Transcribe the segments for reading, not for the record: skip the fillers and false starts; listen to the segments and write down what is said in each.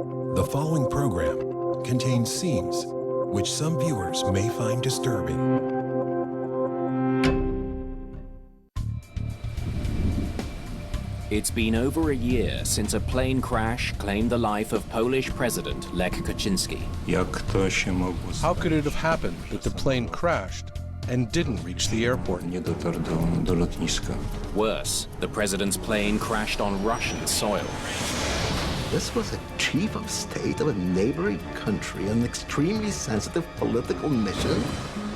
The following program contains scenes which some viewers may find disturbing. It's been over a year since a plane crash claimed the life of Polish President Lech Kaczynski. How could it have happened that the plane crashed and didn't reach the airport? Worse, the president's plane crashed on Russian soil. This was a chief of state of a neighboring country, an extremely sensitive political mission.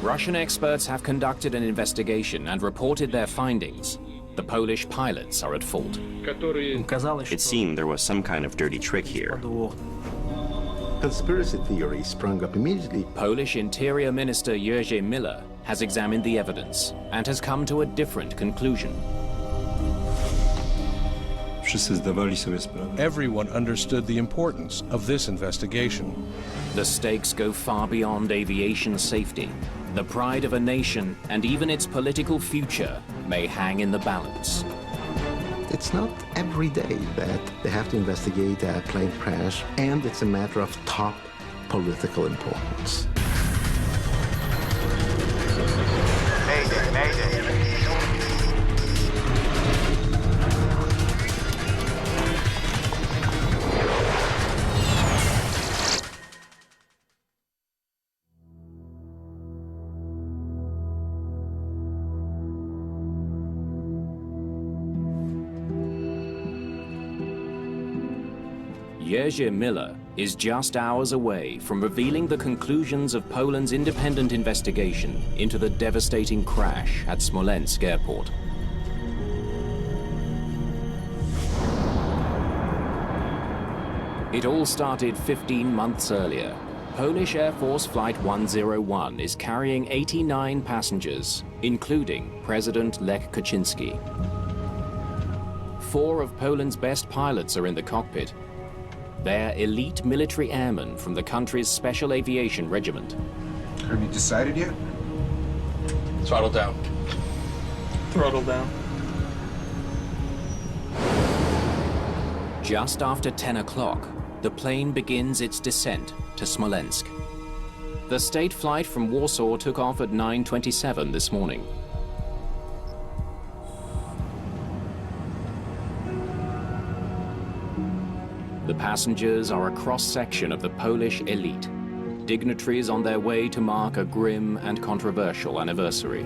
Russian experts have conducted an investigation and reported their findings. The Polish pilots are at fault. It seemed there was some kind of dirty trick here. Conspiracy theories sprung up immediately. Polish Interior Minister Jerzy Miller has examined the evidence and has come to a different conclusion. Everyone understood the importance of this investigation. The stakes go far beyond aviation safety. The pride of a nation and even its political future may hang in the balance. It's not every day that they have to investigate a plane crash, and it's a matter of top political importance. Mayday, mayday. Jerzy Miller is just hours away from revealing the conclusions of Poland's independent investigation into the devastating crash at Smolensk airport. It all started 15 months earlier. Polish Air Force Flight 101 is carrying 89 passengers, including President Lech Kaczynski. 4 of Poland's best pilots are in the cockpit. They're elite military airmen from the country's Special Aviation Regiment. Have you decided yet? Throttle down. Throttle down. Just after 10 o'clock, the plane begins its descent to Smolensk. The state flight from Warsaw took off at 9:27 this morning. The passengers are a cross-section of the Polish elite, dignitaries on their way to mark a grim and controversial anniversary.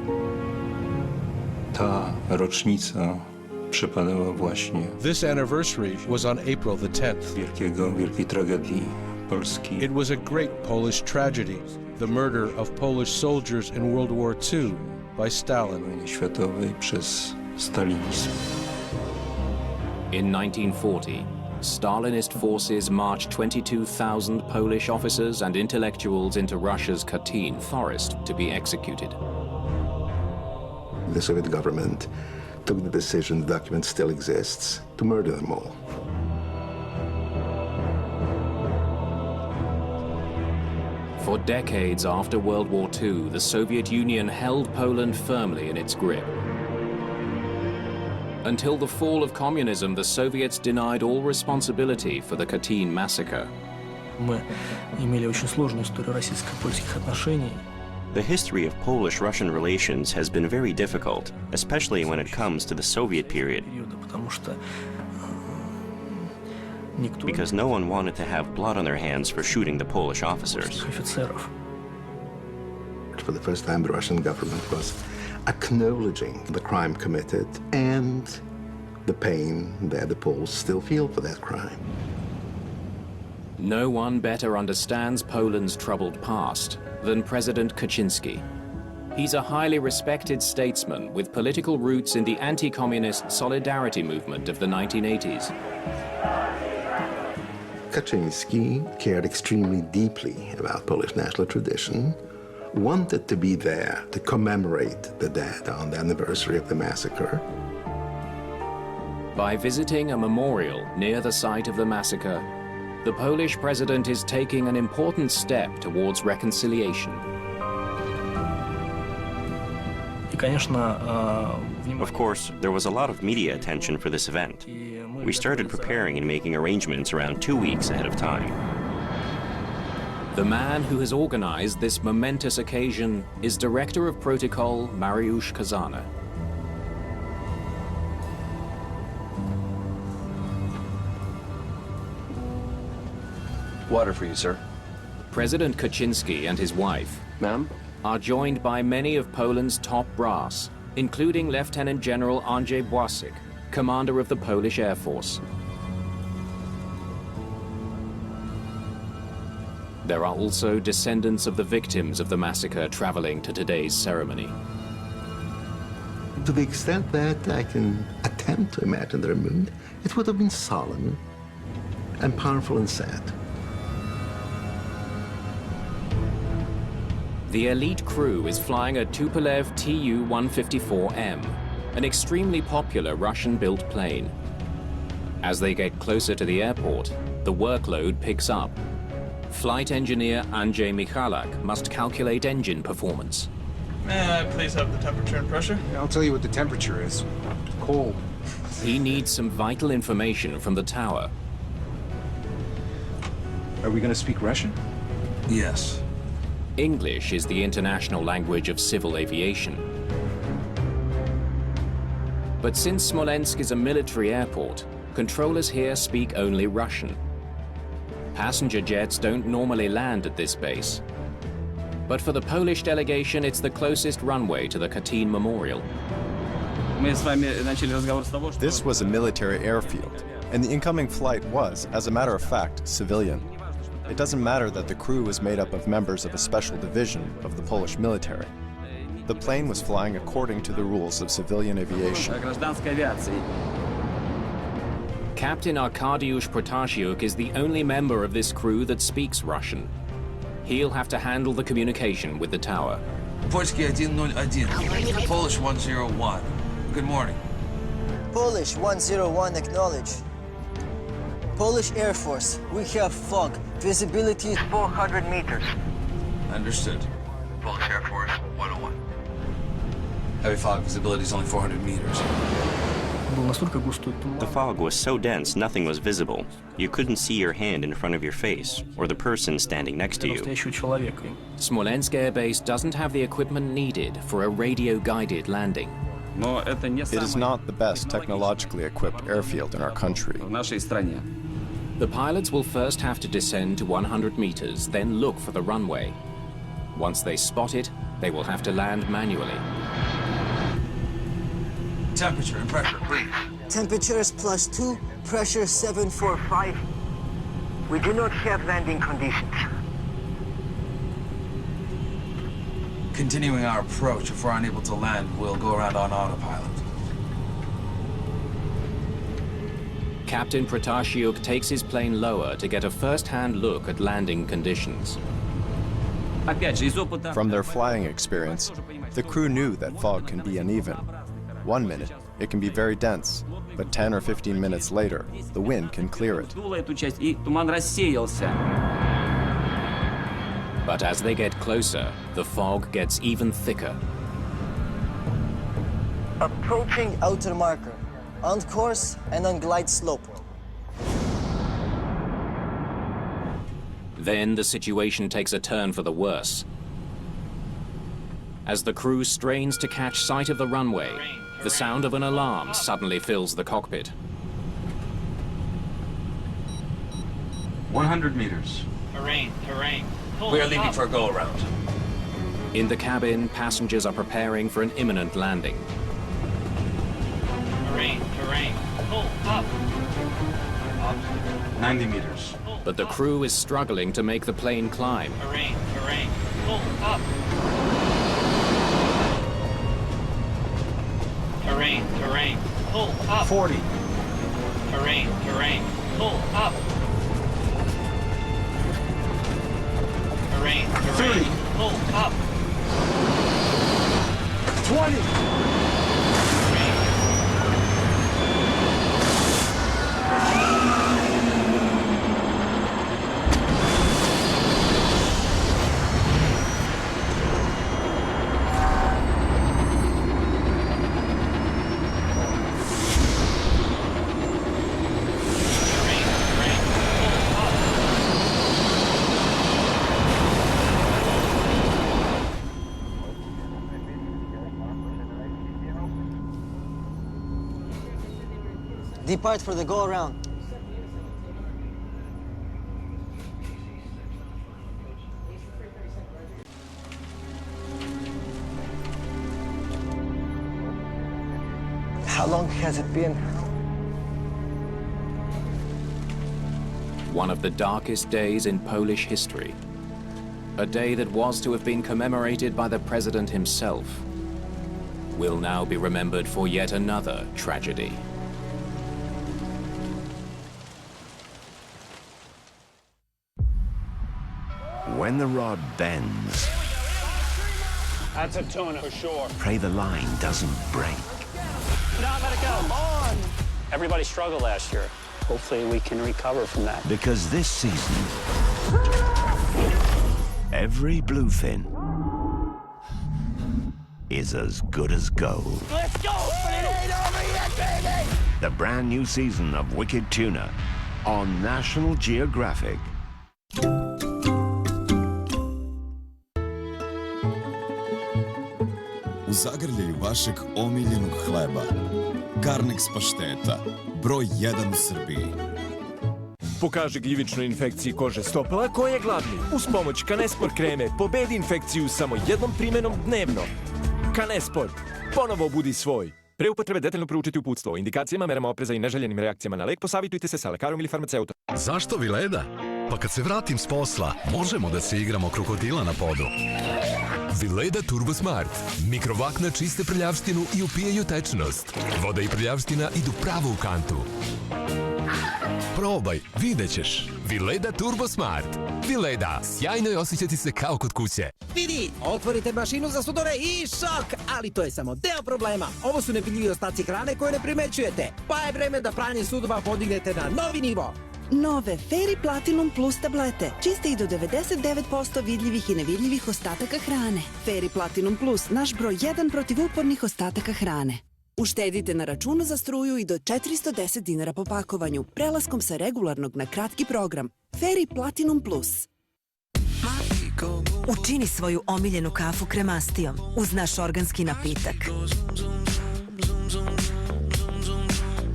This anniversary was on April the 10th. It was a great Polish tragedy, the murder of Polish soldiers in World War II by Stalin. In 1940, Stalinist forces marched 22,000 Polish officers and intellectuals into Russia's Katyn forest to be executed. The Soviet government took the decision, the document still exists, to murder them all. For decades after World War II, the Soviet Union held Poland firmly in its grip. Until the fall of communism, the Soviets denied all responsibility for the Katyn massacre. The history of Polish-Russian relations has been very difficult, especially when it comes to the Soviet period, because no one wanted to have blood on their hands for shooting the Polish officers. For the first time, the Russian government was acknowledging the crime committed and the pain that the Poles still feel for that crime. No one better understands Poland's troubled past than President Kaczynski. He's a highly respected statesman with political roots in the anti-communist solidarity movement of the 1980s. Kaczynski cared extremely deeply about Polish national tradition, wanted to be there to commemorate the dead on the anniversary of the massacre. By visiting a memorial near the site of the massacre, the Polish president is taking an important step towards reconciliation. Of course, there was a lot of media attention for this event. We started preparing and making arrangements around 2 weeks ahead of time. The man who has organized this momentous occasion is Director of Protocol Mariusz Kazana. Water for you, sir. President Kaczynski and his wife Ma'am? are joined by many of Poland's top brass, including Lieutenant General Andrzej Błaszczyk, commander of the Polish Air Force. There are also descendants of the victims of the massacre traveling to today's ceremony. To the extent that I can attempt to imagine their mood, it would have been solemn and powerful and sad. The elite crew is flying a Tupolev Tu-154M, an extremely popular Russian-built plane. As they get closer to the airport, the workload picks up. Flight engineer Andrzej Michalak must calculate engine performance. May I please have the temperature and pressure? I'll tell you what the temperature is. Cold. He needs some vital information from the tower. Are we gonna speak Russian? Yes. English is the international language of civil aviation. But since Smolensk is a military airport, controllers here speak only Russian. Passenger jets don't normally land at this base. But for the Polish delegation, it's the closest runway to the Katyn Memorial. This was a military airfield, and the incoming flight was, as a matter of fact, civilian. It doesn't matter that the crew was made up of members of a special division of the Polish military. The plane was flying according to the rules of civilian aviation. Captain Arkadiusz Protasiuk is the only member of this crew that speaks Russian. He'll have to handle the communication with the tower. Польский 101, Polish 101. Good morning. Polish 101 acknowledge. Polish Air Force, we have fog. Visibility is 400 meters. Understood. Polish Air Force 101. Heavy fog, visibility is only 400 meters. The fog was so dense nothing was visible. You couldn't see your hand in front of your face, or the person standing next to you. Smolensk Air Base doesn't have the equipment needed for a radio-guided landing. It is not the best technologically equipped airfield in our country. The pilots will first have to descend to 100 meters, then look for the runway. Once they spot it, they will have to land manually. Temperature and pressure, please. Temperature is +2, pressure 745. We do not have landing conditions. Continuing our approach, if we're unable to land, we'll go around on autopilot. Captain Protasiuk takes his plane lower to get a first-hand look at landing conditions. From their flying experience, the crew knew that fog can be uneven. 1 minute, it can be very dense, but 10 or 15 minutes later, the wind can clear it. But as they get closer, the fog gets even thicker. Approaching outer marker. On course and on glide slope. Then the situation takes a turn for the worse. As the crew strains to catch sight of the runway, the sound of an alarm suddenly fills the cockpit. 100 meters. Terrain. We are leaving for a go-around. In the cabin, passengers are preparing for an imminent landing. Terrain. Pull up. 90 meters. But the crew is struggling to make the plane climb. Terrain. Pull up. Terrain. Pull up. 40. Terrain. Pull up. Terrain. 30. Pull up. 20. depart for the go-around. How long has it been? One of the darkest days in Polish history. A day that was to have been commemorated by the president himself will now be remembered for yet another tragedy. When the rod bends, That's a tuna for sure. pray the line doesn't break. Now let it go. On! Everybody struggled last year. Hopefully we can recover from that. Because this season, every bluefin is as good as gold. Let's go! But it ain't over yet, baby! The brand new season of Wicked Tuna on National Geographic. U zagrljaju vašeg omiljenog hleba. Carnex pašteta, broj 1 u Srbiji. Pokaži gljivičnoj infekciji kože stopala ko je gladni. Uz pomoć Canespor kreme pobedi infekciju samo jednom primjenom dnevno. Canespor, ponovo budi svoj. Pre upotrebe detaljno proučiti uputstvo o indikacijama, merama opreza i neželjenim reakcijama na lek, posavitujte se sa lekarom ili farmaceutom. Zašto Vileda? Pa kad se vratim s posla, možemo da se igramo krokodila na podu. Vileda Turbo Smart. Mikrovakna čiste prljavštinu i upijaju tečnost. Voda i prljavština idu pravo u kantu. Probaj, vidjet ćeš. Vileda Turbo Smart. Vileda, sjajno je osjećati se kao kod kuće. Vidi, otvorite mašinu za sudove i šok! Ali to je samo deo problema. Ovo su nevidljivi ostaci hrane koje ne primećujete. Pa je vreme da pranje sudova podignete na novi nivo. Nove Fairy Platinum Plus tablete. Čiste i do 99% vidljivih i nevidljivih ostataka hrane. Fairy Platinum Plus, naš broj 1 protiv upornih ostataka hrane. Uštedite na računu za struju i do 410 dinara po pakovanju, prelaskom sa regularnog na kratki program. Fairy Platinum Plus. Učini svoju omiljenu kafu kremastijom uz naš organski napitak.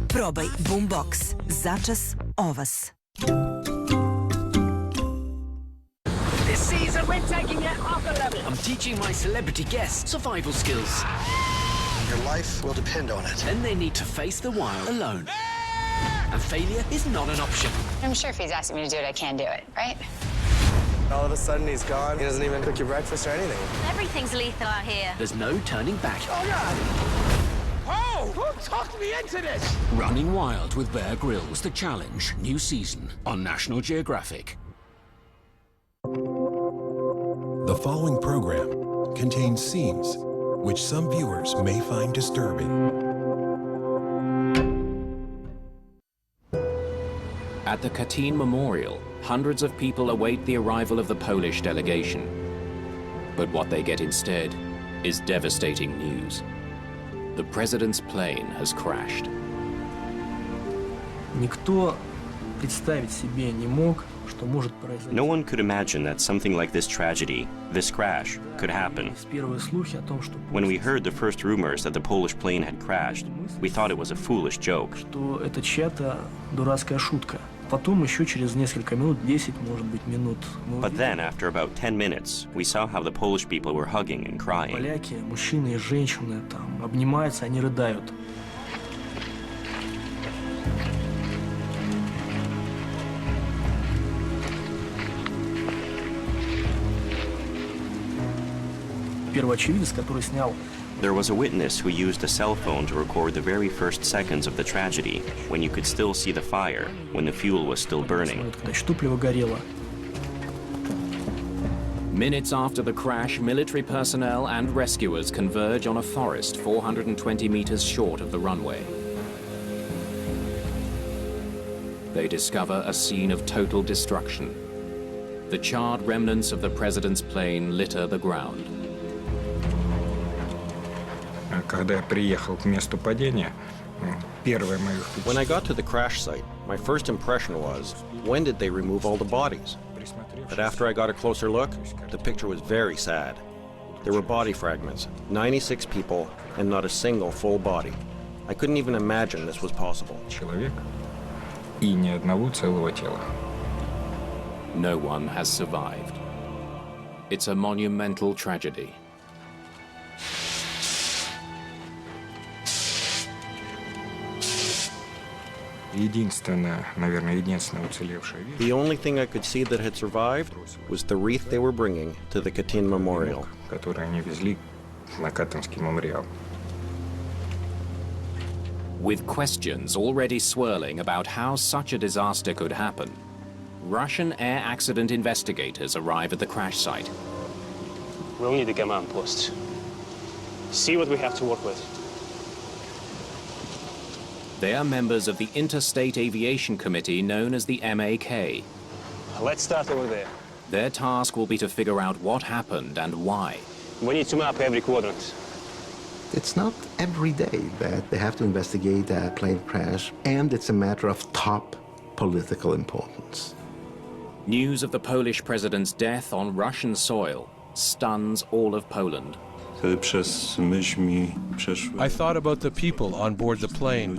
Probaj Boombox. Začas Ovas. This season we're taking it up a level. I'm teaching my celebrity guests survival skills. Your life will depend on it. And they need to face the wild alone. And failure is not an option. I'm sure if he's asking me to do it, I can do it, right? All of a sudden he's gone. He doesn't even cook your breakfast or anything. Everything's lethal out here. There's no turning back. Oh, God! Oh! Who talked me into this? Running Wild with Bear Grylls, The Challenge, new season on National Geographic. The following program contains scenes which some viewers may find disturbing. At the Katyn Memorial, hundreds of people await the arrival of the Polish delegation. But what they get instead is devastating news. The president's plane has crashed. Никто представить себе не мог, что может произойти. No one could imagine that something like this tragedy, this crash, could happen. Первые слухи о том, что When we heard the first rumors that the Polish plane had crashed, we thought it was a foolish joke. что это чья-то дурацкая шутка. Потом еще через несколько минут, 10, может быть, минут. But then, after about 10 minutes, we saw how the Polish people were hugging and crying. Поляки, мужчины и женщины там обнимаются, они рыдают. Первый очевидец, который снял. There was a witness who used a cell phone to record the very first seconds of the tragedy, when you could still see the fire, when the fuel was still burning. Когда еще топливо горело. Minutes after the crash, military personnel and rescuers converge on a forest 420 meters short of the runway. They discover a scene of total destruction. The charred remnants of the president's plane litter the ground. Когда я приехал к месту падения, первое мое впечатление. When I got to the crash site, my first impression was, when did they remove all the bodies? But after I got a closer look, the picture was very sad. There were body fragments, 96 people, and not a single full body. I couldn't even imagine this was possible. Человек и ни одного целого тела. No one has survived. It's a monumental tragedy. Единственная, наверное, единственная уцелевшая вещь. The only thing I could see that had survived was the wreath they were bringing to the Katyn Memorial. Который они везли на Катынский мемориал. With questions already swirling about how such a disaster could happen, Russian air accident investigators arrive at the crash site. We'll need a command post. See what we have to work with. They are members of the Interstate Aviation Committee known as the MAK. Let's start over there. Their task will be to figure out what happened and why. We need to map every quadrant. It's not every day that they have to investigate a plane crash, and it's a matter of top political importance. News of the Polish president's death on Russian soil stuns all of Poland. I thought about the people on board the plane.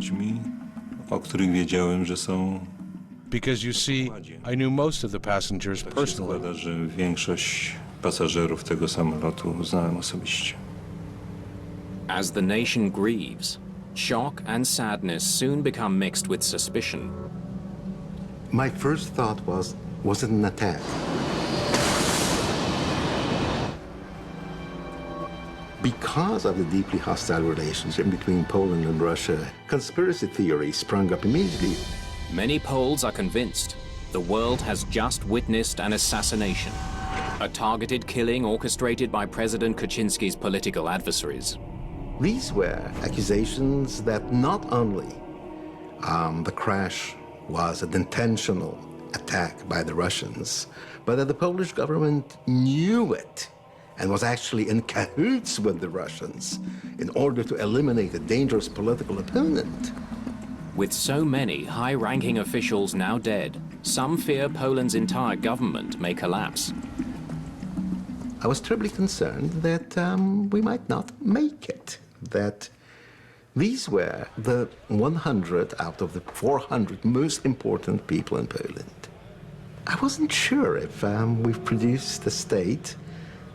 Because you see, I knew most of the passengers personally. As the nation grieves, shock and sadness soon become mixed with suspicion. My first thought was it an attack? Because of the deeply hostile relationship between Poland and Russia, conspiracy theories sprung up immediately. Many Poles are convinced the world has just witnessed an assassination, a targeted killing orchestrated by President Kaczynski's political adversaries. These were accusations that not only the crash was an intentional attack by the Russians, but that the Polish government knew it and was actually in cahoots with the Russians in order to eliminate a dangerous political opponent. With so many high-ranking officials now dead, some fear Poland's entire government may collapse. I was terribly concerned that we might not make it, that these were the 100 out of the 400 most important people in Poland. I wasn't sure if we've produced a state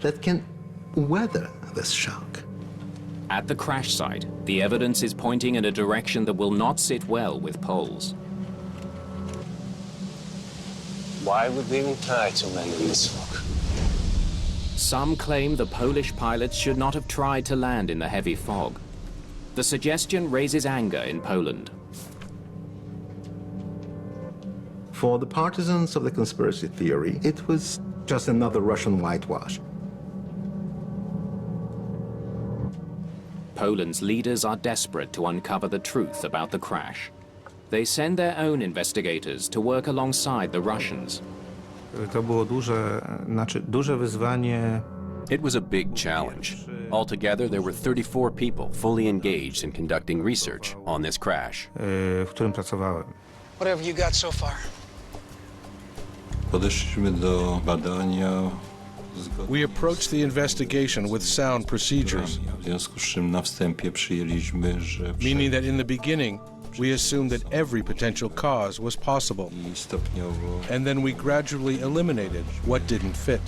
that can weather this shock. At the crash site, the evidence is pointing in a direction that will not sit well with Poles. Why would we even try to land in this fog? Some claim the Polish pilots should not have tried to land in the heavy fog. The suggestion raises anger in Poland. For the partisans of the conspiracy theory, it was just another Russian whitewash. Poland's leaders are desperate to uncover the truth about the crash. They send their own investigators to work alongside the Russians. It was a big challenge. Altogether, there were 34 people fully engaged in conducting research on this crash. What have you got so far? We approached the investigation with sound procedures, meaning that in the beginning, we assumed that every potential cause was possible. And then we gradually eliminated what didn't fit.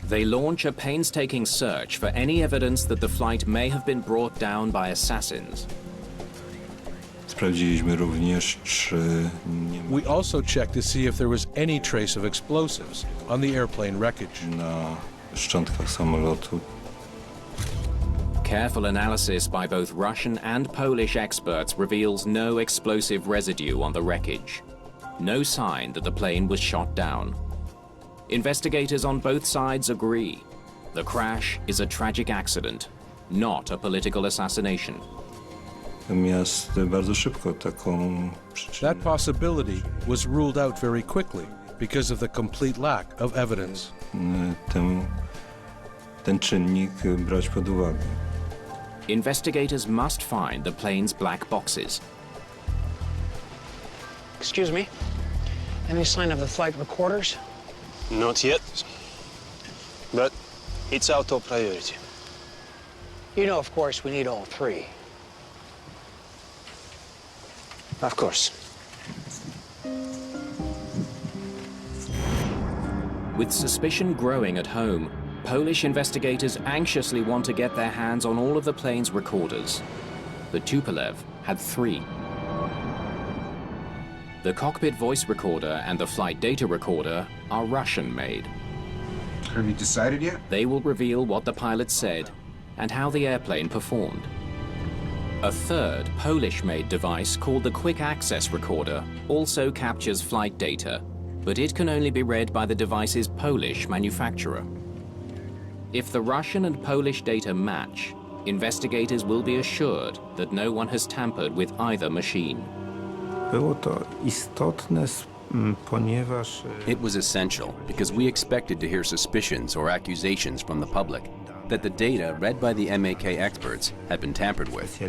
They launch a painstaking search for any evidence that the flight may have been brought down by assassins. We also checked to see if there was any trace of explosives on the airplane wreckage. Careful analysis by both Russian and Polish experts reveals no explosive residue on the wreckage. No sign that the plane was shot down. Investigators on both sides agree. The crash is a tragic accident, not a political assassination. That possibility was ruled out very quickly because of the complete lack of evidence. Investigators must find the plane's black boxes. Excuse me? Any sign of the flight recorders? Not yet. But it's our top priority. You know, of course, we need all three. Of course. With suspicion growing at home, Polish investigators anxiously want to get their hands on all of the plane's recorders. But Tupolev had 3. The cockpit voice recorder and the flight data recorder are Russian-made. Have you decided yet? They will reveal what the pilot said and how the airplane performed. A third Polish-made device called the Quick Access Recorder also captures flight data, but it can only be read by the device's Polish manufacturer. If the Russian and Polish data match, investigators will be assured that no one has tampered with either machine. It was essential because we expected to hear suspicions or accusations from the public that the data read by the MAK experts had been tampered with.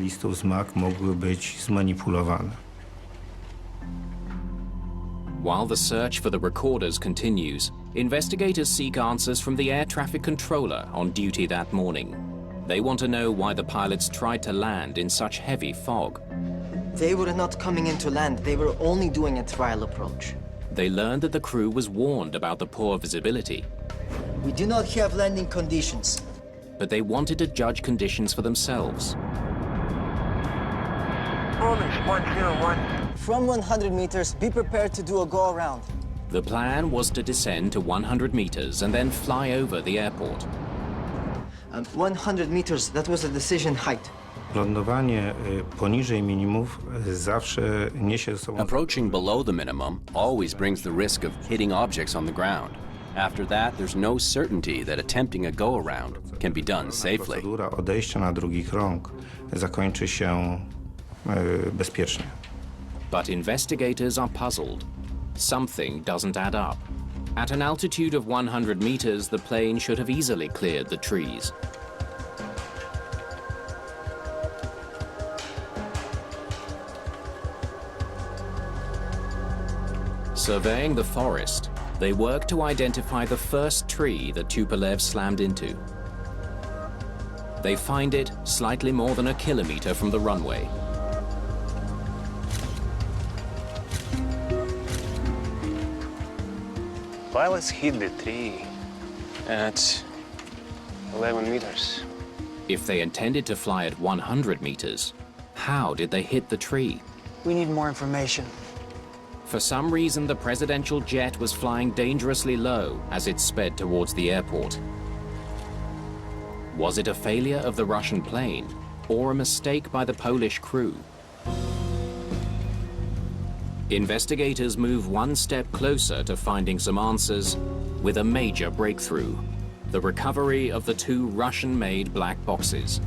While the search for the recorders continues, investigators seek answers from the air traffic controller on duty that morning. They want to know why the pilots tried to land in such heavy fog. They were not coming into land, they were only doing a trial approach. They learned that the crew was warned about the poor visibility. We do not have landing conditions. But they wanted to judge conditions for themselves. Polish 101. From 100 meters, be prepared to do a go-around. The plan was to descend to 100 meters and then fly over the airport. 100 meters, that was a decision height. Approaching below the minimum always brings the risk of hitting objects on the ground. After that, there's no certainty that attempting a go-around can be done safely. But investigators are puzzled. Something doesn't add up. At an altitude of 100 meters, the plane should have easily cleared the trees. Surveying the forest, they work to identify the first tree that Tupolev slammed into. They find it slightly more than a kilometer from the runway. Pilots hit the tree at 11 meters. If they intended to fly at 100 meters, how did they hit the tree? We need more information. For some reason, the presidential jet was flying dangerously low as it sped towards the airport. Was it a failure of the Russian plane or a mistake by the Polish crew? Investigators move one step closer to finding some answers with a major breakthrough: the recovery of the 2 Russian-made black boxes.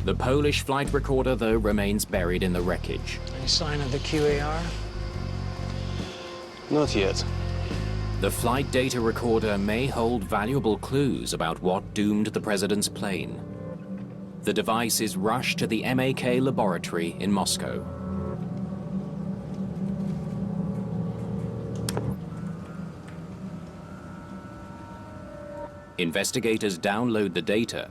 The Polish flight recorder, though, remains buried in the wreckage. Any sign of the QAR? Not yet. The flight data recorder may hold valuable clues about what doomed the president's plane. The device is rushed to the MAK laboratory in Moscow. Investigators download the data,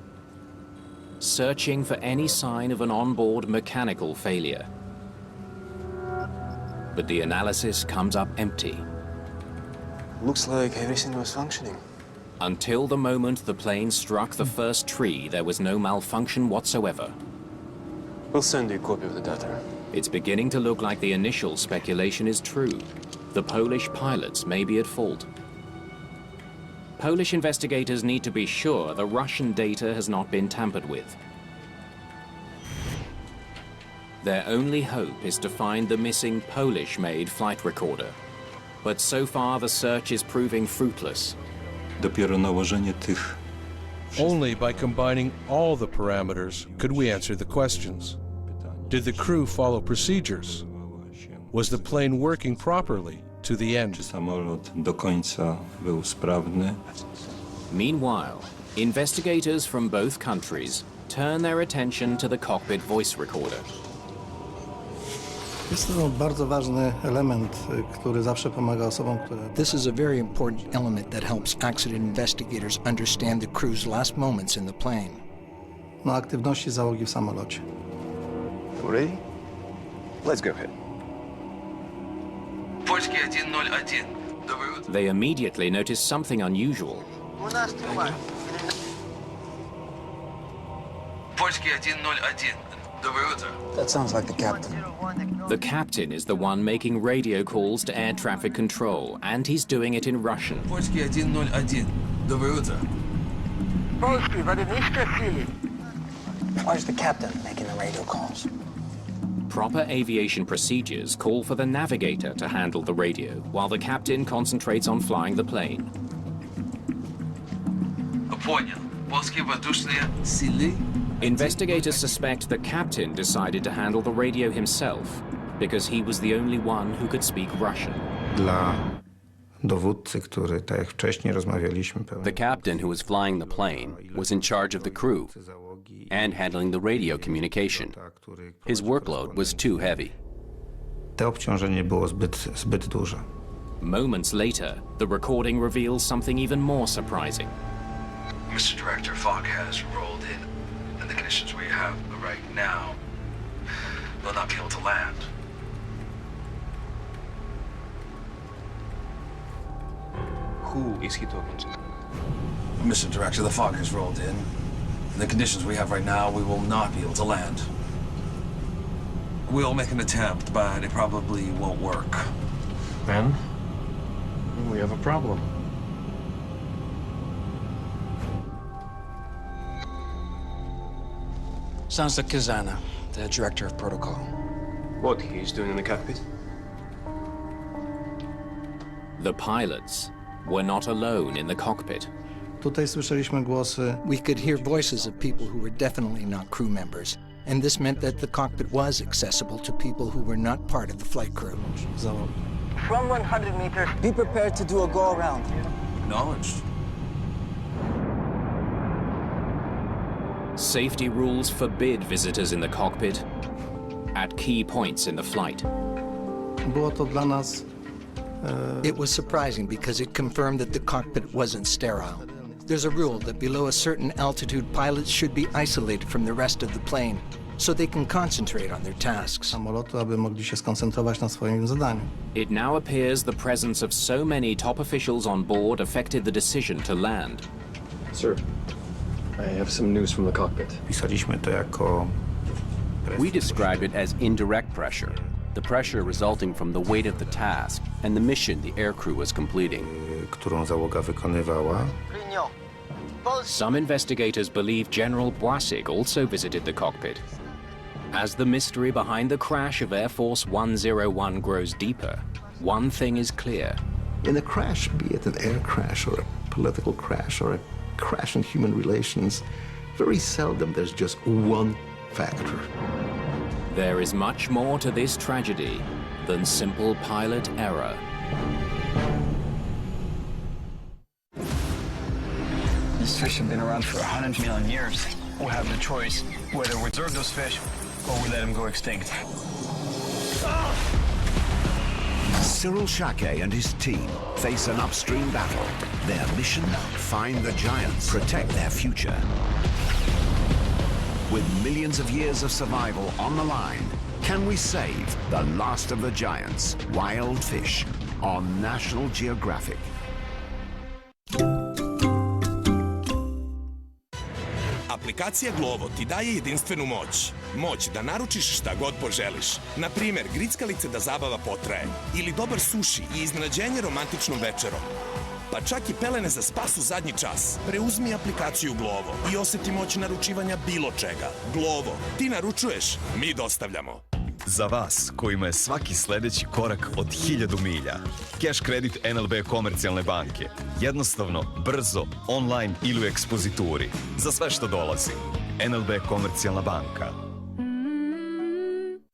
searching for any sign of an onboard mechanical failure. But the analysis comes up empty. Looks like everything was functioning. Until the moment the plane struck the first tree, there was no malfunction whatsoever. We'll send you a copy of the data. It's beginning to look like the initial speculation is true. The Polish pilots may be at fault. Polish investigators need to be sure the Russian data has not been tampered with. Their only hope is to find the missing Polish-made flight recorder. But so far the search is proving fruitless. Only by combining all the parameters could we answer the questions. Did the crew follow procedures? Was the plane working properly to the end? Meanwhile, investigators from both countries turn their attention to the cockpit voice recorder. Jest to bardzo ważny element, który zawsze pomaga osobom, które... This is a very important element that helps accident investigators understand the crew's last moments in the plane. No, aktywności załogi w samolocie. Ready? Let's go ahead. Польский 101. They immediately notice something unusual. Польский 101. That sounds like the captain. The captain is the one making radio calls to air traffic control, and he's doing it in Russian. Польский 101. Доброе утро. Polski, why is the captain making the radio calls? Proper aviation procedures call for the navigator to handle the radio, while the captain concentrates on flying the plane. Понял. Польские воздушные силы. Investigators suspect the captain decided to handle the radio himself because he was the only one who could speak Russian. Dla dowódcy, który, tak jak wcześniej rozmawialiśmy... The captain who was flying the plane was in charge of the crew and handling the radio communication. His workload was too heavy. To obciążenie było zbyt duże. Moments later, the recording reveals something even more surprising. Mr. Director, fog has rolled in, and the conditions we have right now will not be able to land. Who is he talking to? Mr. Director, the fog has rolled in. In the conditions we have right now, we will not be able to land. We'll make an attempt, but it probably won't work. Then we have a problem. Sounds like Kazana, the director of protocol. What he's doing in the cockpit? The pilots were not alone in the cockpit. Tutaj słyszeliśmy głosy. We could hear voices of people who were definitely not crew members, and this meant that the cockpit was accessible to people who were not part of the flight crew. From 100 meters, be prepared to do a go-around. Acknowledged. Safety rules forbid visitors in the cockpit at key points in the flight. Było to dla nas... It was surprising because it confirmed that the cockpit wasn't sterile. There's a rule that below a certain altitude, pilots should be isolated from the rest of the plane so they can concentrate on their tasks. Samolotu, aby mogli się skoncentrować na swoim zadaniu. It now appears the presence of so many top officials on board affected the decision to land. Sir, I have some news from the cockpit. Pisaliśmy to jako... We described it as indirect pressure, the pressure resulting from the weight of the task and the mission the aircrew was completing. Którą załoga wykonywała. Some investigators believe General Błasik also visited the cockpit. As the mystery behind the crash of Air Force 101 grows deeper, one thing is clear. In a crash, be it an air crash or a political crash or a crash in human relations, very seldom there's just one factor. There is much more to this tragedy than simple pilot error. These fish have been around for 100 million years. We'll have the choice whether we preserve those fish or we let them go extinct. Cyril Shake and his team face an upstream battle. Their mission, find the giants, protect their future. With millions of years of survival on the line, can we save the last of the giants, wild fish, on National Geographic? Aplikacija Glovo ti daje jedinstvenu moć. Moć da naručiš šta god poželiš. Na primer, grickalice da zabava potraje. Ili dobar suši i iznenađenje romantičnom večerom. Pa čak i pelene za spas u zadnji čas. Preuzmi aplikaciju Glovo i osjeti moć naručivanja bilo čega. Glovo. Ti naručuješ, mi dostavljamo. Za vas, kojima je svaki sledeći korak od 1000 milja. Cash kredit NLB Komercijalne banke. Jednostavno, brzo, online ili u ekspozituri. Za sve što dolazi. NLB Komercijalna banka.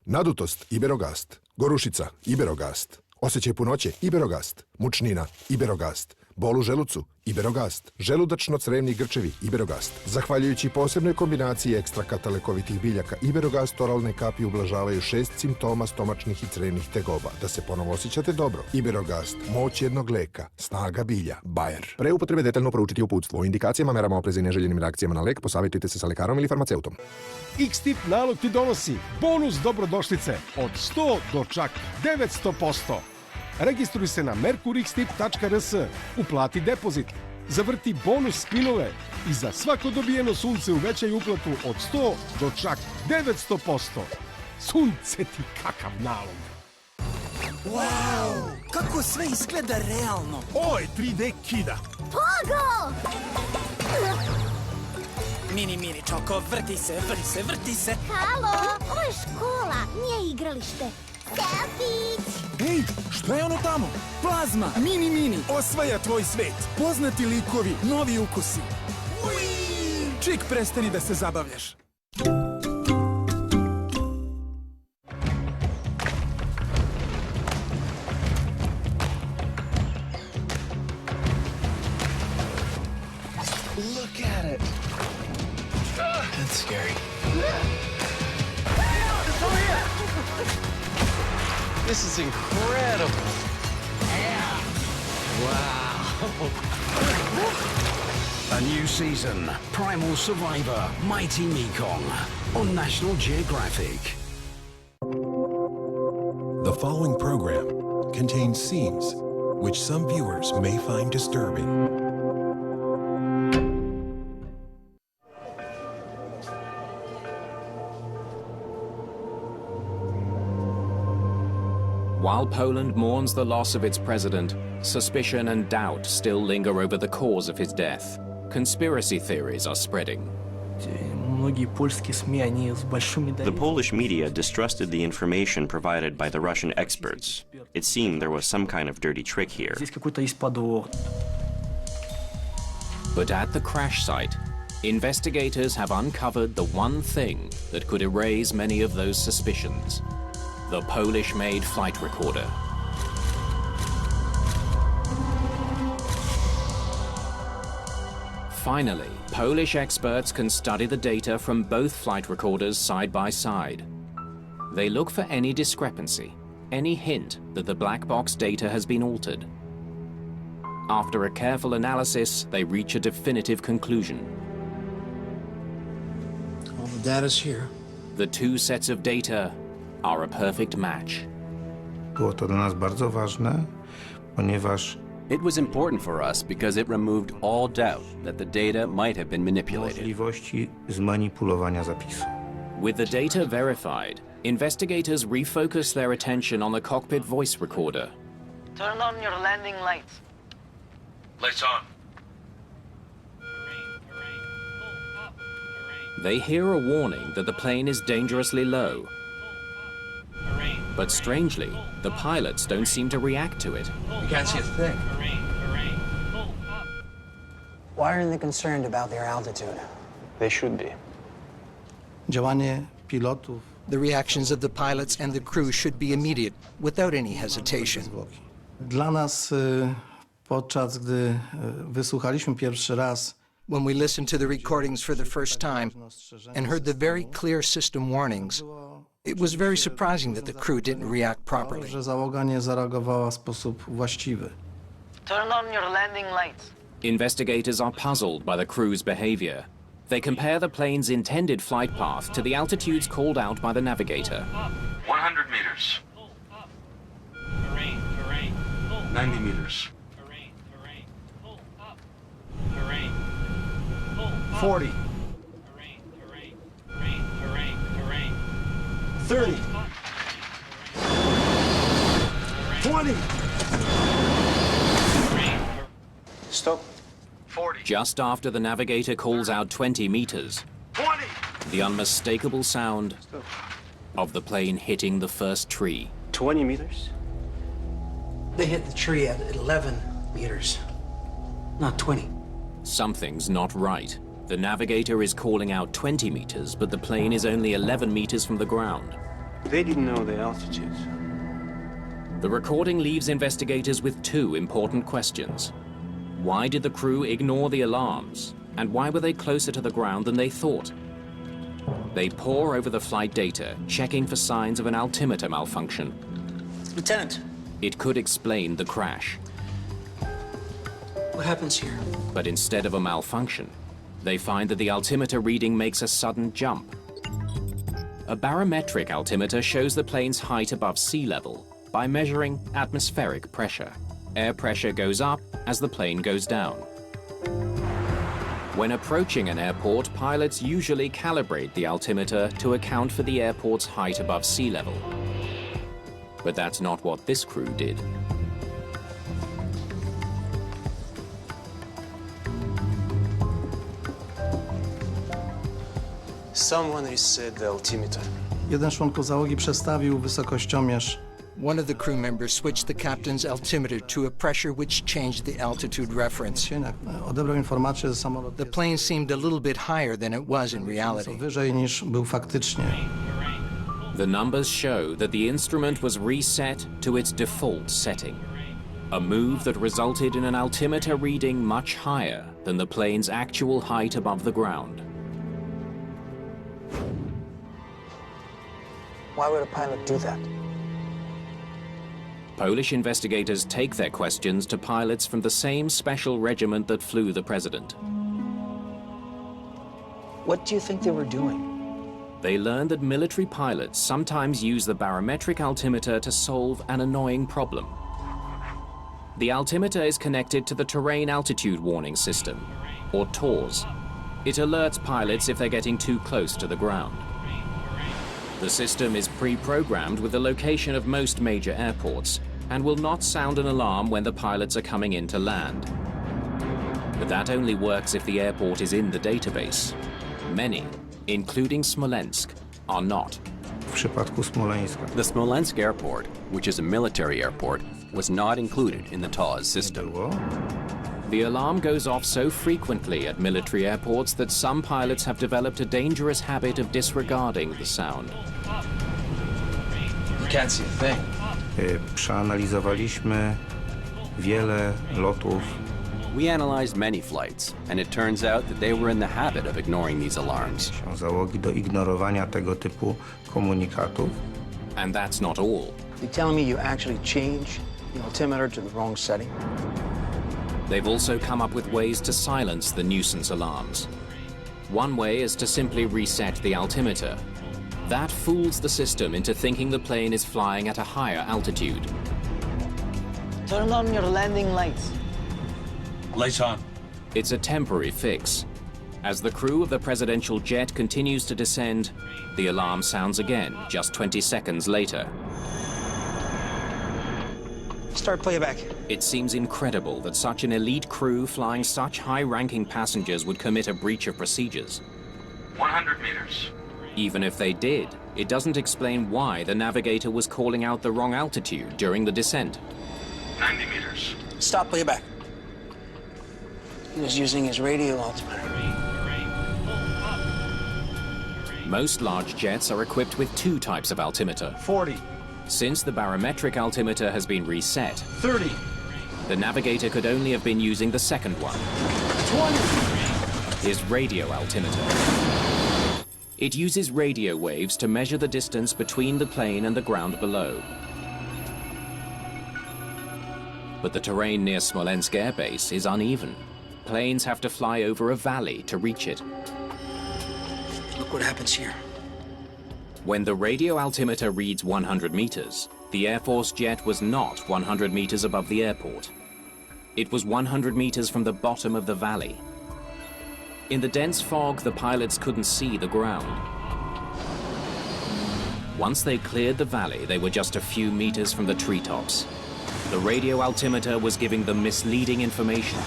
Nadutost Iberogast, gorušica Iberogast, osjećaj punoće Iberogast, mučnina Iberogast, bol u želucu, Iberogast, želudačno-crevni grčevi, Iberogast. Zahvaljujući posebnoj kombinaciji ekstrakata lekovitih biljaka, Iberogast oralne kapi ublažavaju 6 simptoma stomačnih i crevnih tegoba. Da se ponovo osjećate dobro. Iberogast, moć jednog leka, snaga bilja, Bayer. Pre upotrebe detaljno proučiti uputstvo. O indikacijama, merama opreza i neželjenim reakcijama na lek posavjetujte se sa lekarom ili farmaceutom. X-Tip nalog ti donosi bonus dobrodošlice od 100 do čak 900%. Registruj se na merkurixtip.rs, uplati depozit, zavrti bonus spinove i za svako dobijeno sunce uvećaj uplatu od 100 do čak 900%. Sunce ti kakav nalog! Wow! Kako sve izgleda realno! Ovo je 3D kida! Pogo! Mini Čoko, vrti se! Halo, ovo je škola, nije igralište. Selfić! Ej, što je ono tamo? Plazma, mini, osvaja tvoj svet. Poznati likovi, novi ukusi. Čik, prestani da se zabavljaš. Look at it. That's scary. This is incredible. Yeah. Wow. A new season, Primal Survivor, Mighty Mekong, on National Geographic. The following program contains scenes which some viewers may find disturbing. While Poland mourns the loss of its president, suspicion and doubt still linger over the cause of his death. Conspiracy theories are spreading. The Polish media distrusted the information provided by the Russian experts. It seemed there was some kind of dirty trick here. But at the crash site, investigators have uncovered the one thing that could erase many of those suspicions: the Polish-made flight recorder. Finally, Polish experts can study the data from both flight recorders side by side. They look for any discrepancy, any hint that the black box data has been altered. After a careful analysis, they reach a definitive conclusion. All the data's here. The two sets of data are a perfect match. Było to dla nas bardzo ważne, ponieważ It was important for us because it removed all doubt that the data might have been manipulated. możliwości zmanipulowania zapisu. With the data verified, investigators refocus their attention on the cockpit voice recorder. Turn on your landing lights. Lights on. They hear a warning that the plane is dangerously low. But strangely, the pilots don't seem to react to it. You can't see a thing. Why aren't they concerned about their altitude? They should be. Działanie pilotów The reactions of the pilots and the crew should be immediate, without any hesitation. Dla nas, podczas gdy wysłuchaliśmy pierwszy raz, When we listened to the recordings for the first time and heard the very clear system warnings, it was very surprising that the crew didn't react properly. że załoga nie zareagowała w sposób właściwy. Turn on your landing lights. Investigators are puzzled by the crew's behavior. They compare the plane's intended flight path to the altitudes called out by the navigator. 100 meters. 90 meters. 40. 30. 20. Stop. 40. Just after the navigator calls out 20 meters, 20. the unmistakable sound of the plane hitting the first tree. 20 meters? They hit the tree at 11 meters, not 20. Something's not right. The navigator is calling out 20 meters, but the plane is only 11 meters from the ground. They didn't know the altitudes. The recording leaves investigators with two important questions. Why did the crew ignore the alarms? And why were they closer to the ground than they thought? They pore over the flight data, checking for signs of an altimeter malfunction. Lieutenant. It could explain the crash. What happens here? But instead of a malfunction, they find that the altimeter reading makes a sudden jump. A barometric altimeter shows the plane's height above sea level by measuring atmospheric pressure. Air pressure goes up as the plane goes down. When approaching an airport, pilots usually calibrate the altimeter to account for the airport's height above sea level. But that's not what this crew did. Someone reset the altimeter. Jeden z członków załogi przestawił wysokościomierz. One of the crew members switched the captain's altimeter to a pressure which changed the altitude reference. Odebrał informację, że samolot The plane seemed a little bit higher than it was in jest reality. wyżej niż był faktycznie. The numbers show that the instrument was reset to its default setting, a move that resulted in an altimeter reading much higher than the plane's actual height above the ground. Why would a pilot do that? Polish investigators take their questions to pilots from the same special regiment that flew the president. What do you think they were doing? They learn that military pilots sometimes use the barometric altimeter to solve an annoying problem. The altimeter is connected to the Terrain Altitude Warning System, or TAWS. It alerts pilots if they're getting too close to the ground. The system is pre-programmed with the location of most major airports and will not sound an alarm when the pilots are coming in to land. But that only works if the airport is in the database. Many, including Smolensk, are not. W przypadku Smoleńska. The Smolensk airport, which is a military airport, was not included in the TAWS system. The alarm goes off so frequently at military airports that some pilots have developed a dangerous habit of disregarding the sound. You can't see a thing. Przeanalizowaliśmy wiele lotów. We analyzed many flights, and it turns out that they were in the habit of ignoring these alarms. Załogi do ignorowania tego typu komunikatów. And that's not all. You telling me you actually changed the altimeter to the wrong setting? They've also come up with ways to silence the nuisance alarms. One way is to simply reset the altimeter. That fools the system into thinking the plane is flying at a higher altitude. Turn on your landing lights. Lights on. It's a temporary fix. As the crew of the presidential jet continues to descend, the alarm sounds again just 20 seconds later. Start playback. It seems incredible that such an elite crew flying such high-ranking passengers would commit a breach of procedures. 100 meters. Even if they did, it doesn't explain why the navigator was calling out the wrong altitude during the descent. 90 meters. Stop playback. He was using his radio altimeter. Most large jets are equipped with two types of altimeter. 40. Since the barometric altimeter has been reset, 30. the navigator could only have been using the second one, 20. his radio altimeter. It uses radio waves to measure the distance between the plane and the ground below. But the terrain near Smolensk Air Base is uneven. Planes have to fly over a valley to reach it. Look what happens here. When the radio altimeter reads 100 meters, the Air Force jet was not 100 meters above the airport. It was 100 meters from the bottom of the valley. In the dense fog, the pilots couldn't see the ground. Once they cleared the valley, they were just a few meters from the treetops. The radio altimeter was giving them misleading information.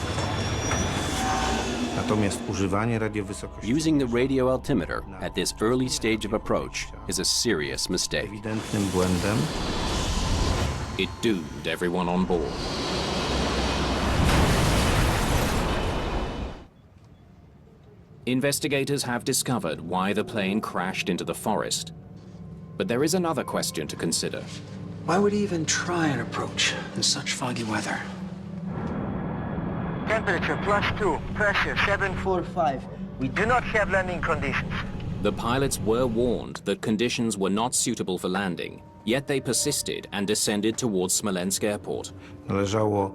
Using the radio altimeter at this early stage of approach is a serious mistake. It doomed everyone on board. Investigators have discovered why the plane crashed into the forest. But there is another question to consider. Why would he even try an approach in such foggy weather? Temperature +2, pressure 745. We do not have landing conditions. The pilots were warned that conditions were not suitable for landing, yet they persisted and descended towards Smolensk Airport. Należało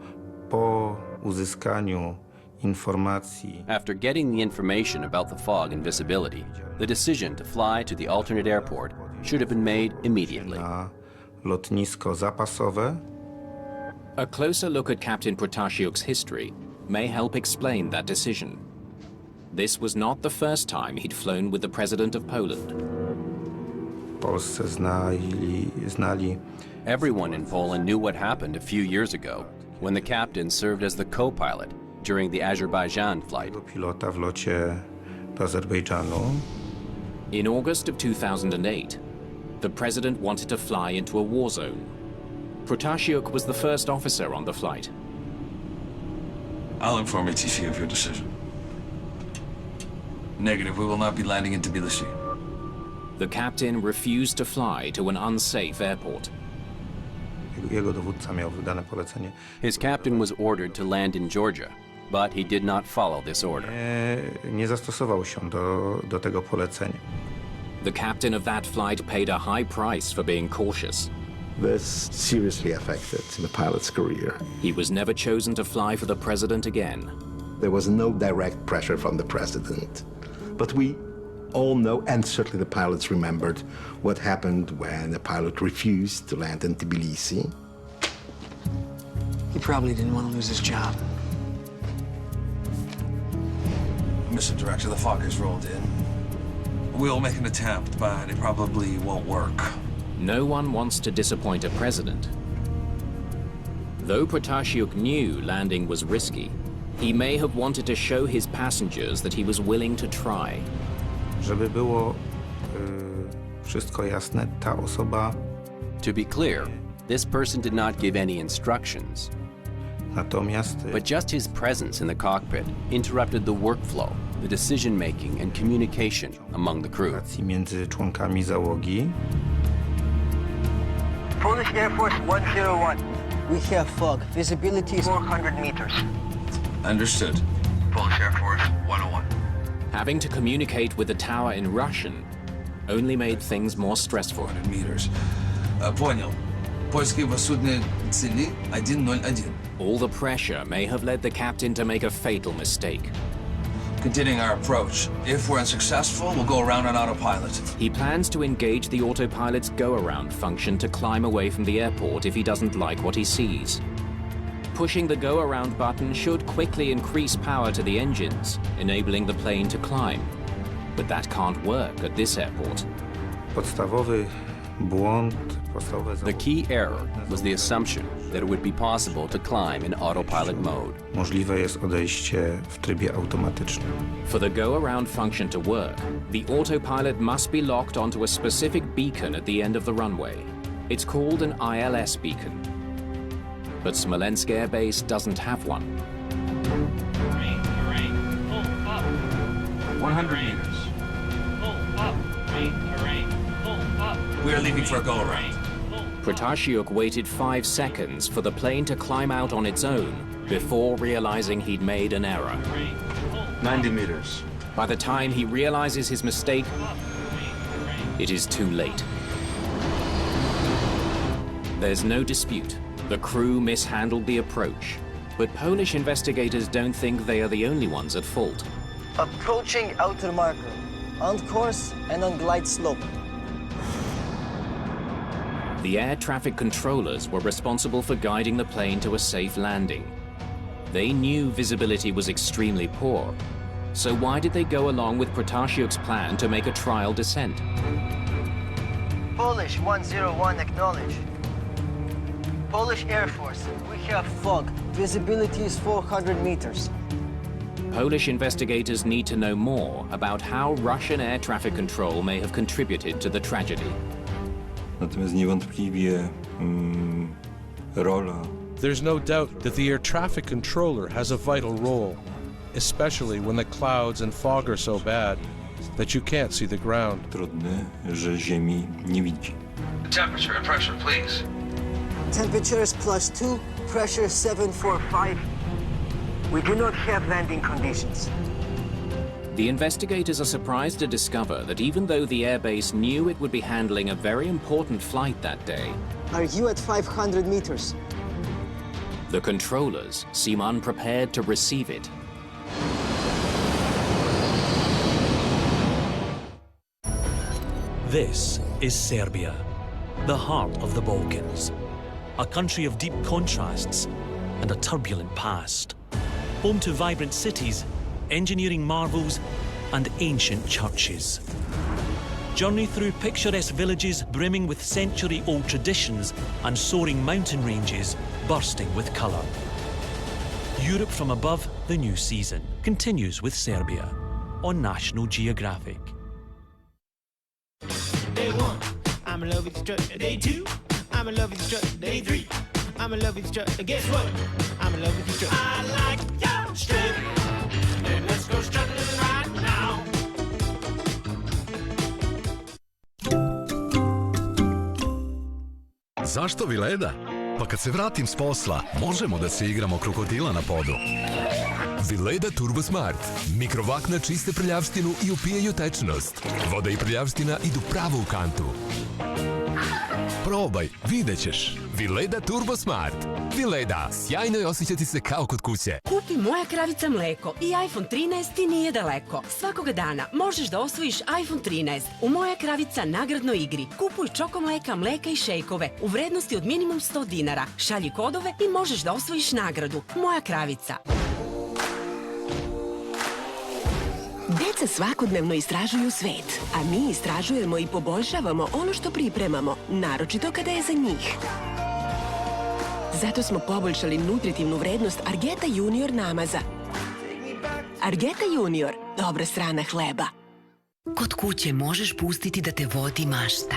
po uzyskaniu informacji. After getting the information about the fog and visibility, the decision to fly to the alternate airport should have been made immediately. Na lotnisko zapasowe. A closer look at Captain Protasiuk's history may help explain that decision. This was not the first time he'd flown with the President of Poland. Polsce znali. Everyone in Poland knew what happened a few years ago when the captain served as the co-pilot during the Azerbaijan flight. Pilota w locie do Azerbejdżanu. In August of 2008, the president wanted to fly into a war zone. Protasiuk was the first officer on the flight. I'll inform ATC of your decision. Negative, we will not be landing in Tbilisi. The captain refused to fly to an unsafe airport. Jego dowódca miał wydane polecenie. His captain was ordered to land in Georgia, but he did not follow this order. Nie zastosował się do tego polecenia. The captain of that flight paid a high price for being cautious. This seriously affected the pilot's career. He was never chosen to fly for the president again. There was no direct pressure from the president. But we all know, and certainly the pilots remembered, what happened when the pilot refused to land in Tbilisi. He probably didn't want to lose his job. Mr. Director, the fog has rolled in. We'll make an attempt, but it probably won't work. No one wants to disappoint a president. Though Protasiuk knew landing was risky, he may have wanted to show his passengers that he was willing to try. Żeby było wszystko jasne, ta osoba. To be clear, this person did not give any instructions. Natomiast but just his presence in the cockpit interrupted the workflow, the decision-making and communication among the crew. Między członkami załogi. Polish Air Force 101. We have fog. Visibility is 400 meters. Understood. Polish Air Force 101. Having to communicate with the tower in Russian only made things more stressful. 400 meters. Понял. Польский судно цели 101. All the pressure may have led the captain to make a fatal mistake. Continuing our approach. If we're unsuccessful, we'll go around on autopilot. He plans to engage the autopilot's go-around function to climb away from the airport if he doesn't like what he sees. Pushing the go-around button should quickly increase power to the engines, enabling the plane to climb. But that can't work at this airport. Podstawowy błąd, the key error was the assumption that it would be possible to climb in autopilot mode. Możliwe jest odejście w trybie automatycznym. For the go-around function to work, the autopilot must be locked onto a specific beacon at the end of the runway. It's called an ILS beacon. But Smolensk Air Base doesn't have one. 100 meters. We are leaving for a go-around. Protasiuk waited 5 seconds for the plane to climb out on its own before realizing he'd made an error. 90 meters. By the time he realizes his mistake, it is too late. There's no dispute. The crew mishandled the approach, but Polish investigators don't think they are the only ones at fault. Approaching outer marker. On course and on glide slope. The air traffic controllers were responsible for guiding the plane to a safe landing. They knew visibility was extremely poor, so why did they go along with Protasiuk's plan to make a trial descent? Polish 101 acknowledge. Polish Air Force, we have fog. Visibility is 400 meters. Polish investigators need to know more about how Russian air traffic control may have contributed to the tragedy. Natomiast niewątpliwie rola. There's no doubt that the air traffic controller has a vital role, especially when the clouds and fog are so bad that you can't see the ground. Trudne, że ziemi nie widzi. Temperature and pressure, please. Temperature is +2, pressure 745. We do not have landing conditions. The investigators are surprised to discover that even though the airbase knew it would be handling a very important flight that day, Are you at 500 meters? the controllers seem unprepared to receive it. This is Serbia, the heart of the Balkans, a country of deep contrasts and a turbulent past, home to vibrant cities, engineering marvels, and ancient churches. Journey through picturesque villages brimming with century-old traditions and soaring mountain ranges bursting with colour. Europe from above, the new season, continues with Serbia on National Geographic. Day 1, I'm in love with the structure. Day 2, I'm in love with the structure. Day 3, I'm in love with the structure. Guess what? I'm in love with the structure. I like your strut. Then let's go strutting right now. Zašto Vileda? Pa kad se vratim s posla, možemo da se igramo krokodila na podu. Vileda Turbo Smart. Mikrovakna čiste prljavštinu i upijaju tečnost. Voda i prljavština idu pravo u kantu. Probaj, vidjet ćeš. Vileda Turbo Smart. Vileda, sjajno je osjećati se kao kod kuće. Kupi Moja kravica mleko i iPhone 13 ti nije daleko. Svakoga dana možeš da osvojiš iPhone 13 u Moja kravica nagradnoj igri. Kupuj čoko mleka, mleka i šejkove u vrednosti od minimum 100 dinara. Šalji kodove i možeš da osvojiš nagradu. Moja kravica. Deca svakodnevno istražuju svet, a mi istražujemo i poboljšavamo ono što pripremamo, naročito kada je za njih. Zato smo poboljšali nutritivnu vrednost Argeta Junior namaza. Argeta Junior, dobra strana hleba. Kod kuće možeš pustiti da te vodi mašta.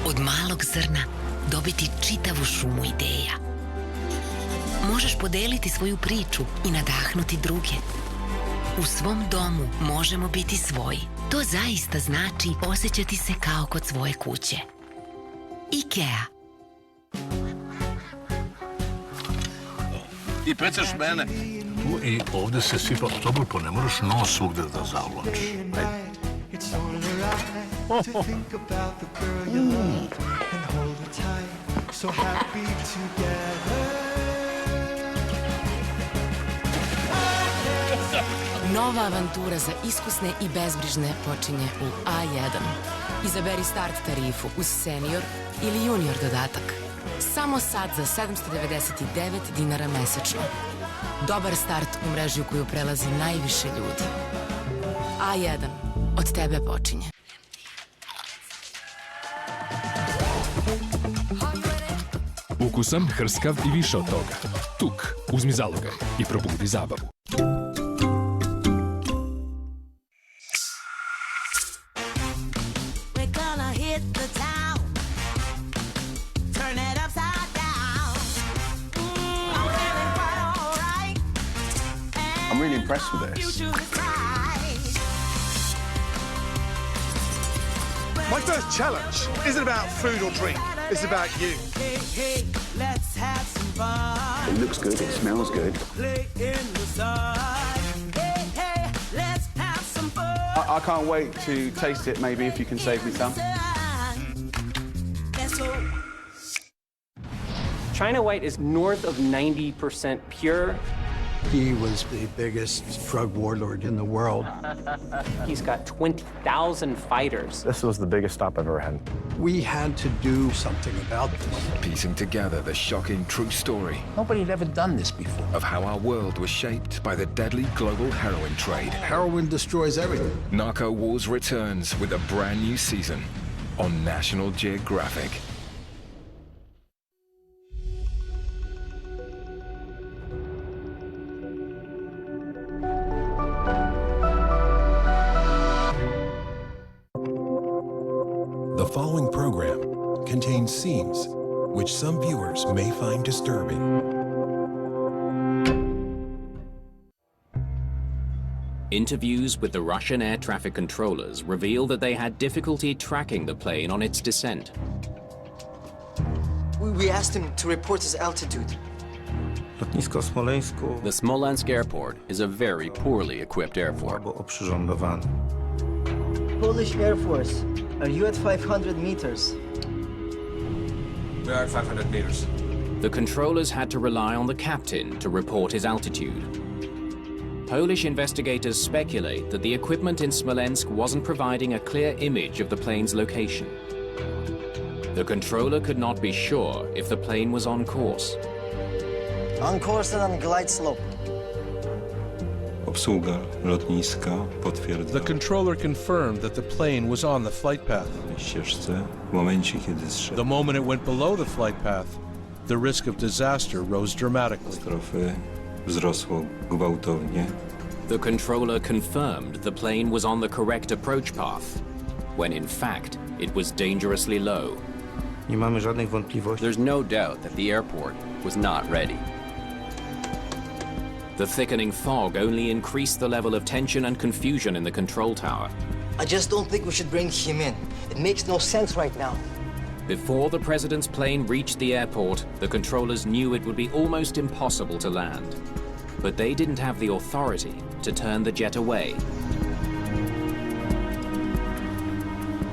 Od malog zrna dobiti čitavu šumu ideja. Možeš podeliti svoju priču i nadahnuti druge. U svom domu možemo biti svoji. To zaista znači osjećati se kao kod svoje kuće. IKEA. Ti peceš mene. Tu i ovdje se sipa sobor, pa ne moraš nos svugde da zavlačiš. Nova avantura za iskusne i bezbrižne počinje u A1. Izaberi start tarifu uz senior ili junior dodatak. Samo sad za 799 dinara mesečno. Dobar start u mreži u koju prelazi najviše ljudi. A1. Od tebe počinje. Ukusan, hrskav i više od toga. Tuk, uzmi zalogaj i probudi zabavu. I'm really impressed with this. My first challenge isn't about food or drink, it's about you. It looks good, it smells good. I can't wait to taste it, maybe, if you can save me some. China white is north of 90% pure. He was the biggest drug warlord in the world. He's got 20,000 fighters. This was the biggest stop I've ever had. We had to do something about this. Piecing together the shocking true story. Nobody had ever done this before. Of how our world was shaped by the deadly global heroin trade. Heroin destroys everything. Narco Wars returns with a brand new season on National Geographic. The following program contains scenes which some viewers may find disturbing. Interviews with the Russian air traffic controllers reveal that they had difficulty tracking the plane on its descent. We asked him to report his altitude. Lotnisko Smoleńsku The Smolensk airport is a very poorly equipped airport. oprzyrządowane. Polish Air Force, are you at 500 meters? We are at 500 meters. The controllers had to rely on the captain to report his altitude. Polish investigators speculate that the equipment in Smolensk wasn't providing a clear image of the plane's location. The controller could not be sure if the plane was on course. On course and on glide slope. Obsługa lotniska potwierdza The controller confirmed that the plane was on the flight path. ścieżce w momencie, kiedy zszedł. The moment it went below the flight path, the risk of disaster rose dramatically. Katastrofy wzrosło gwałtownie. The controller confirmed the plane was on the correct approach path, when in fact it was dangerously low. Nie mamy żadnych wątpliwości. There's no doubt that the airport was not ready. The thickening fog only increased the level of tension and confusion in the control tower. I just don't think we should bring him in. It makes no sense right now. Before the president's plane reached the airport, the controllers knew it would be almost impossible to land. But they didn't have the authority to turn the jet away.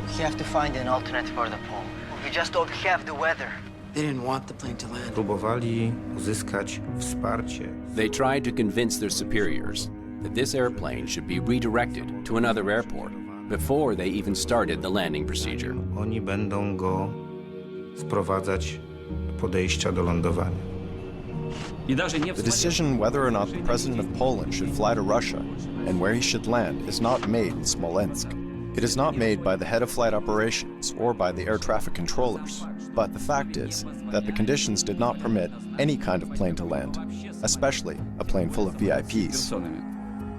We have to find an alternate for the pole. We just don't have the weather. They didn't want the plane to land. Próbowali uzyskać wsparcie. They tried to convince their superiors that this airplane should be redirected to another airport before they even started the landing procedure. Oni będą go sprowadzać do podejścia do lądowania. The decision whether or not the president of Poland should fly to Russia and where he should land is not made in Smolensk. It is not made by the head of flight operations or by the air traffic controllers. But the fact is that the conditions did not permit any kind of plane to land, especially a plane full of VIPs.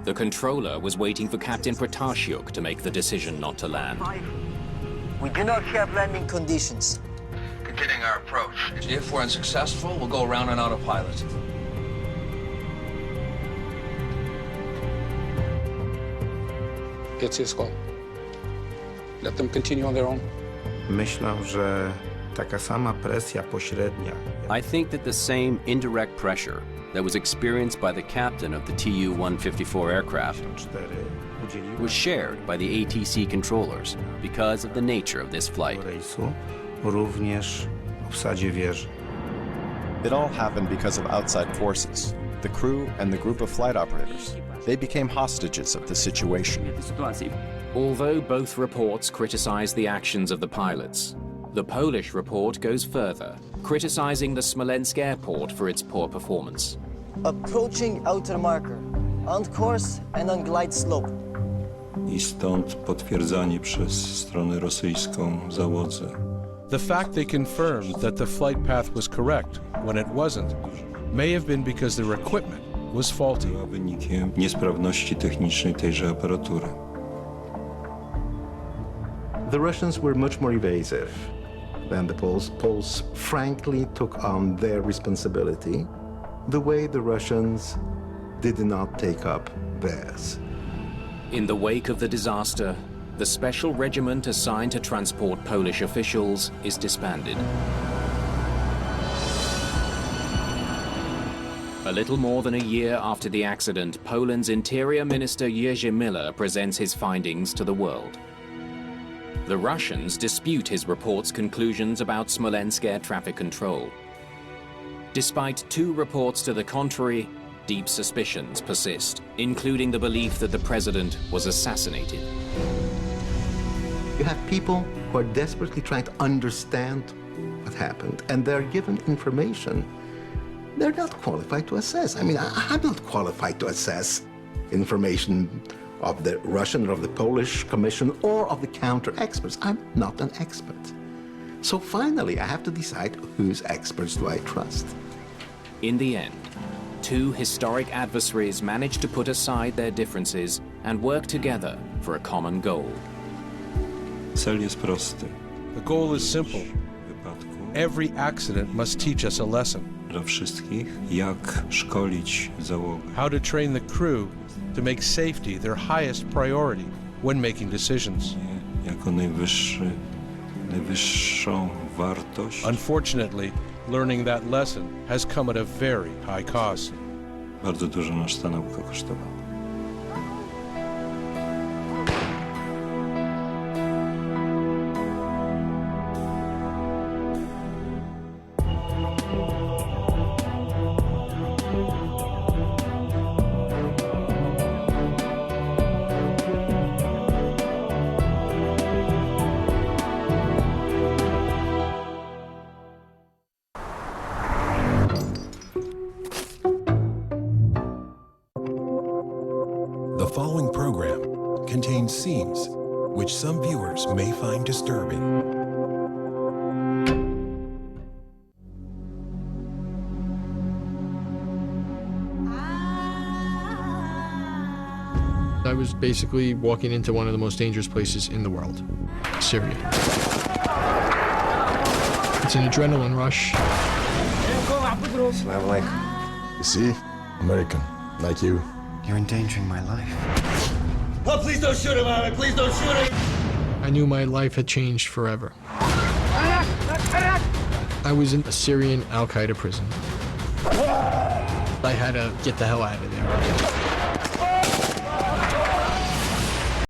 The controller was waiting for Captain Protasiuk to make the decision not to land. We do not have landing conditions. Continuing our approach. If we're unsuccessful, we'll go around on autopilot. Get his call. Let them continue on their own. Myślę, że taka sama presja pośrednia. I think that the same indirect pressure that was experienced by the captain of the Tu-154 aircraft was shared by the ATC controllers because of the nature of this flight. Również obsadzie wieży. It all happened because of outside forces, the crew and the group of flight operators. They became hostages of the situation. Although both reports criticize the actions of the pilots, the Polish report goes further, criticizing the Smolensk airport for its poor performance. Approaching outer marker, on course and on glide slope. I stąd potwierdzanie przez stronę rosyjską załodze. The fact they confirmed that the flight path was correct when it wasn't may have been because their equipment was faulty. Była wynikiem niesprawności technicznej tejże aparatury. The Russians were much more evasive than the Poles. Poles frankly took on their responsibility the way the Russians did not take up theirs. In the wake of the disaster, the special regiment assigned to transport Polish officials is disbanded. A little more than a year after the accident, Poland's Interior Minister Jerzy Miller presents his findings to the world. The Russians dispute his report's conclusions about Smolensk air traffic control. Despite 2 reports to the contrary, deep suspicions persist, including the belief that the president was assassinated. You have people who are desperately trying to understand what happened, and they're given information they're not qualified to assess. I mean, I'm not qualified to assess information of the Russian or of the Polish Commission or of the counter-experts. I'm not an expert. So finally, I have to decide whose experts do I trust. In the end, 2 historic adversaries managed to put aside their differences and work together for a common goal. Cel jest prosty. The goal is simple. Every accident must teach us a lesson. Dla wszystkich, jak szkolić załogę. How to train the crew to make safety their highest priority when making decisions. Unfortunately, learning that lesson has come at a very high cost. Bardzo dużo nas ta nauka kosztowała. The following program contains scenes which some viewers may find disturbing. I was basically walking into one of the most dangerous places in the world, Syria. It's an adrenaline rush. Assalamu alaikum. You see? American, like you. You're endangering my life. Oh, please don't shoot him, Ahmed. Please don't shoot him. I knew my life had changed forever. I was in a Syrian Al-Qaeda prison. I had to get the hell out of there.